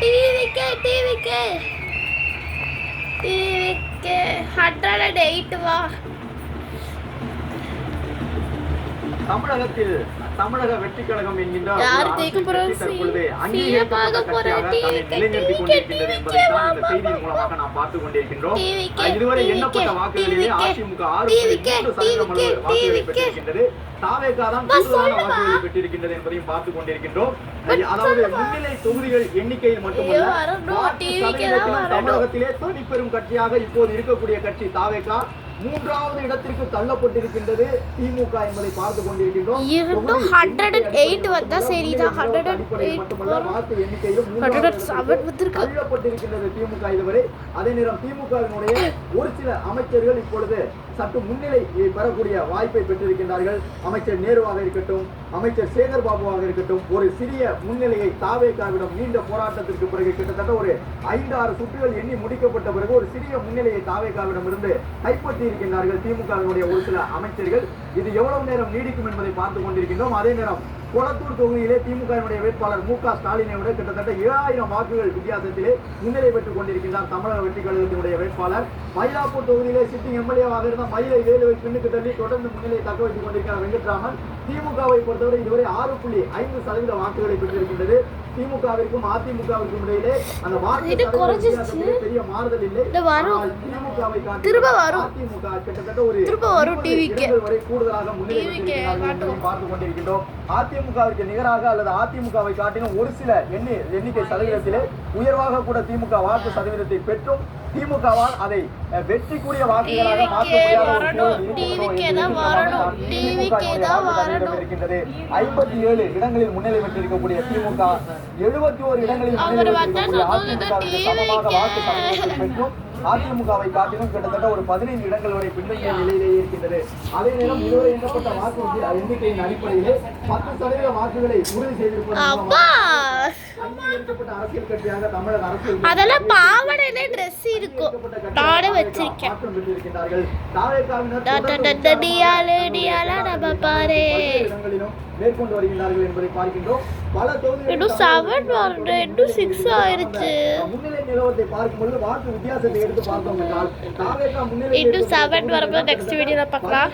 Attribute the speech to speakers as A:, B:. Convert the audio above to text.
A: டிவிக்கு 108 வா.
B: தமிழகத்தில் தமிழக வெற்றி கழகம் என்கின்ற
A: தற்பொழுது
B: மூலமாக நாம் பார்த்துக் கொண்டிருக்கின்றோம். இதுவரை எண்ணப்பட்ட வாக்குகளிலே அதிமுக 6.3% வாக்குகளை பெற்றிருக்கின்றது. தாவேகா தான் கூடுதலான வாக்குகளை பெற்றிருக்கின்றது என்பதையும் பார்த்துக் கொண்டிருக்கின்றோம். அதாவது முன்னிலை தொகுதிகள் எண்ணிக்கையில் மட்டுமல்ல, தமிழகத்திலே தனிப்பெரும் கட்சியாக இப்போது இருக்கக்கூடிய கட்சி தாவேகா 3வது இடத்திற்கு தள்ளப்பட்டிருக்கின்றது திமுக என்பதை பார்த்து கொண்டிருக்கின்றோம்.
A: 108 வந்தா சரிதான். 108
B: வாக்கு எண்ணிக்கையில் தள்ளப்பட்டிருக்கின்றது திமுக இதுவரை. அதே நேரம் திமுகவினுடைய ஒரு சில அமைச்சர்கள் இப்பொழுது சற்று முன்னிலை பெறக்கூடிய வாய்ப்பை பெற்றிருக்கின்றார்கள். அமைச்சர் நேருவாக இருக்கட்டும், அமைச்சர் சேகர் பாபுவாக இருக்கட்டும், ஒரு சிறிய முன்னிலையை தாவேகாவிடம் நீண்ட போராட்டத்திற்கு பிறகு கிட்டத்தட்ட ஒரு 5-6 சுற்றுகள் எண்ணி முடிக்கப்பட்ட பிறகு ஒரு சிறிய முன்னிலையை தாவேகாவிடம் இருந்து கைப்பற்றி இருக்கின்றார்கள் திமுகவினுடைய ஒரு சில அமைச்சர்கள். இது எவ்வளவு நேரம் நீடிக்கும் என்பதை பார்த்துக் கொண்டிருக்கின்றோம். அதே நேரம் கொளத்தூர் தொகுதியிலே திமுகவினுடைய வேட்பாளர் மு.க. ஸ்டாலினை விட கிட்டத்தட்ட 7000 வாக்குகள் வித்தியாசத்திலே முன்னிலை பெற்றுக் கொண்டிருக்கின்றார் தமிழக வெற்றி கழகத்தினுடைய வேட்பாளர். மயிலாப்பூர் தொகுதியிலே சிட்டிங் எம்எல்ஏவாக இருந்த மயிலை வேலுவை பின்னுக்கு தள்ளி தொடர்ந்து முன்னிலை தக்க வைத்துக் கொண்டிருக்கிறார் வெங்கட்ராமன். திமுகவை பொறுத்தவரை இதுவரை 6.5% வாக்குகளை பெற்றிருக்கின்றது. திமுகவிற்கும் அதிமுகவிற்கும் இடையிலே அந்த வாக்கு பெரிய மாறுதல் இல்லை. திமுகவை அதிமுக கிட்டத்தட்ட ஒரு வரை கூடுதலாக முன்னிலை பார்த்துக் கொண்டிருக்கின்றோம். அதிமுகவிற்கு நிகராக அல்லது அதிமுகவை காட்டிலும் ஒரு சில எண்ணிக்கை சதவீதத்திலே உயர்வாக கூட திமுக வாக்கு சதவீதத்தை பெற்றும் திமுகவால் அதை வெற்றிக்குரிய வாக்குகளாக மாற்ற இருக்கின்றது. 57 இடங்களில் முன்னிலை பெற்றிருக்கக்கூடிய திமுக 71 இடங்களில் முன்னிலை பெற்றிருக்கக்கூடிய அதிமுகவிற்கு சமமாக வாக்கு சதவீதத்தை பெற்றும் அதிமுகவை காட்டிலும் கிட்டத்தட்ட ஒரு 15 இடங்கள் வரை பின்தங்கிய நிலையிலேயே இருக்கின்றது. அதே நேரம் இதுவரை எண்ணப்பட்ட வாக்கு எண்ணிக்கையின் அடிப்படையிலே 10% வாக்குகளை உறுதி செய்திருப்பது அங்கீகரிக்கப்பட்ட அரசியல் கட்சியாக தமிழக அரசியல்
A: அதெல்லாம் பாவடையில Dress இருக்கும். நானே வச்சிருக்கேன்.
B: மேற்கொண்டு வருகிறார்கள் என்பதை பார்க்கின்றோம். பல தொகுதிகளில்
A: 6 ஆயிருச்சு.
B: முன்னிலை நிலவரத்தை பார்க்கும்போது வாக்கு வித்தியாசத்தை எடுத்து பார்த்தோம் என்றால்
A: 7 வரும்போது நெக்ஸ்ட் வீடியோல பார்க்கலாம்.